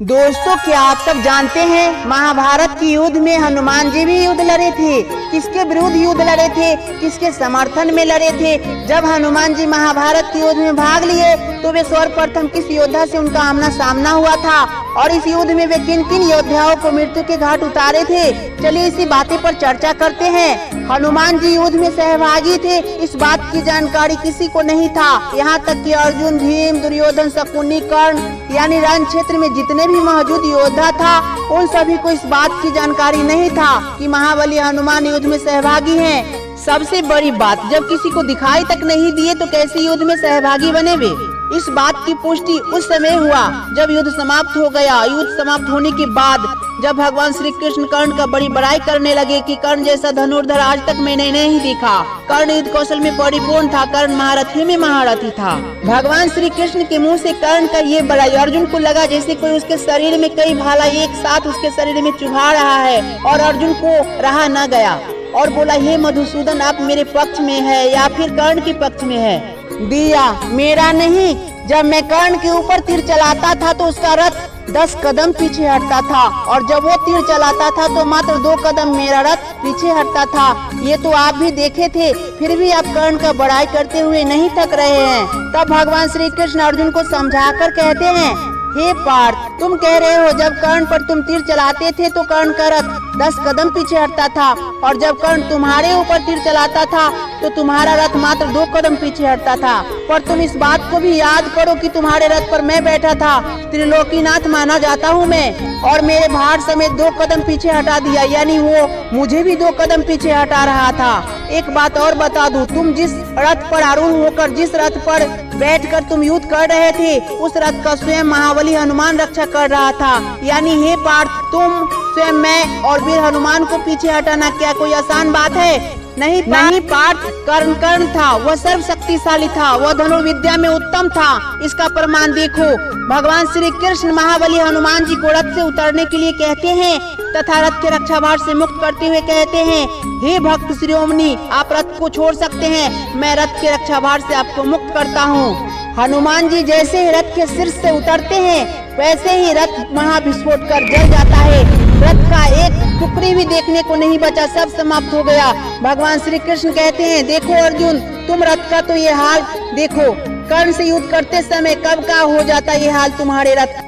दोस्तों, क्या आप सब जानते हैं महाभारत की युद्ध में हनुमान जी भी युद्ध लड़े थे। किसके विरुद्ध युद्ध लड़े थे, किसके समर्थन में लड़े थे। जब हनुमान जी महाभारत की युद्ध में भाग लिए तो वे सर्वप्रथम किस योद्धा से उनका आमना सामना हुआ था और इस युद्ध में वे किन किन योद्धाओं को मृत्यु के घाट उतारे थे। चलिए इसी बातें पर चर्चा करते हैं। हनुमान जी युद्ध में सहभागी थे, इस बात की जानकारी किसी को नहीं था। यहाँ तक कि अर्जुन, भीम, दुर्योधन, शकुनी, कर्ण यानी रण क्षेत्र में जितने भी मौजूद योद्धा था उन सभी को इस बात की जानकारी नहीं था कि महाबली हनुमान युद्ध में सहभागी हैं। सबसे बड़ी बात, जब किसी को दिखाई तक नहीं दिए तो कैसे युद्ध में सहभागी बने वे। इस बात की पुष्टि उस समय हुआ जब युद्ध समाप्त हो गया। युद्ध समाप्त होने के बाद जब भगवान श्री कृष्ण कर्ण का बड़ी बड़ाई करने लगे कि कर्ण जैसा धनुर्धर आज तक मैंने नहीं देखा। कर्ण युद्ध कौशल में परिपूर्ण था, कर्ण महारथी में महारथी था। भगवान श्री कृष्ण के मुंह से कर्ण का ये बड़ाई अर्जुन को लगा जैसे कोई उसके शरीर में कई भाला एक साथ उसके शरीर में चुभा रहा है और अर्जुन को रहा न गया और बोला, हे मधुसूदन, आप मेरे पक्ष में है या फिर कर्ण के पक्ष में है। दिया मेरा नहीं। जब मैं कर्ण के ऊपर तीर चलाता था तो उसका रथ 10 कदम पीछे हटता था और जब वो तीर चलाता था तो मात्र 2 कदम मेरा रथ पीछे हटता था। ये तो आप भी देखे थे, फिर भी आप कर्ण का बड़ाई करते हुए नहीं थक रहे हैं। तब भगवान श्री कृष्ण अर्जुन को समझाकर कहते हैं, हे पार्थ, तुम कह रहे हो जब कर्ण पर तुम तीर चलाते थे तो कर्ण का रथ 10 कदम पीछे हटता था और जब कर्ण तुम्हारे ऊपर तीर चलाता था तो तुम्हारा रथ मात्र 2 कदम पीछे हटता था। पर तुम इस बात को भी याद करो कि तुम्हारे रथ पर मैं बैठा था, त्रिलोकीनाथ माना जाता हूँ मैं, और मेरे भार समेत 2 कदम पीछे हटा दिया, यानी वो मुझे भी 2 कदम पीछे हटा रहा था। एक बात और बता दूं, तुम जिस रथ पर आरूढ़ होकर जिस रथ पर बैठकर तुम युद्ध कर रहे थे उस रथ का स्वयं महाबली हनुमान रक्षा कर रहा था। यानी हे पार्थ, तुम स्वयं मैं और वीर हनुमान को पीछे हटाना क्या कोई आसान बात है? नहीं पार्थ, कर्ण था, वह सर्व शक्तिशाली था, वह धनुर्विद्या में उत्तम था। इसका प्रमाण देखो। भगवान श्री कृष्ण महाबली हनुमान जी को रथ से उतरने के लिए कहते हैं तथा रथ के रक्षा भार से मुक्त करते हुए कहते हैं, हे भक्त शिरोमणि, आप रथ को छोड़ सकते हैं, मैं रथ के रक्षा भार से आपको मुक्त करता हूँ। हनुमान जी जैसे ही रथ के शीर्ष से उतरते हैं वैसे ही रथ महाविस्फोट कर जल जाता है। रथ का एक टुकड़ी भी देखने को नहीं बचा, सब समाप्त हो गया। भगवान श्री कृष्ण कहते हैं, देखो अर्जुन, तुम रथ का तो ये हाल देखो, कर्ण से युद्ध करते समय कब का हो जाता ये हाल तुम्हारे रथ।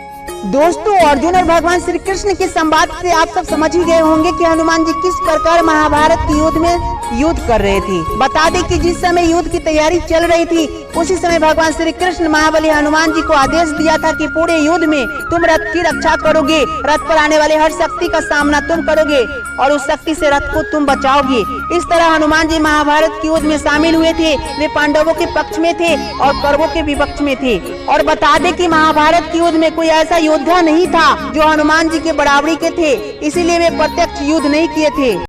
दोस्तों, अर्जुन और भगवान श्री कृष्ण के संवाद से आप सब समझ ही गए होंगे कि हनुमान जी किस प्रकार महाभारत की युद्ध में युद्ध कर रहे थे। बता दें कि जिस समय युद्ध की तैयारी चल रही थी उसी समय भगवान श्री कृष्ण महाबली हनुमान जी को आदेश दिया था कि पूरे युद्ध में तुम रथ की रक्षा करोगे, रथ पर आने वाले हर शक्ति का सामना तुम करोगे और उस शक्ति से रथ को तुम बचाओगे। इस तरह हनुमान जी महाभारत की युद्ध में शामिल हुए थे। वे पांडवों के पक्ष में थे और कौरवों के विपक्ष में थे। और बता दें कि महाभारत की युद्ध में कोई ऐसा योद्धा नहीं था जो हनुमान जी के बराबरी के थे, इसीलिए वे प्रत्यक्ष युद्ध नहीं किए थे।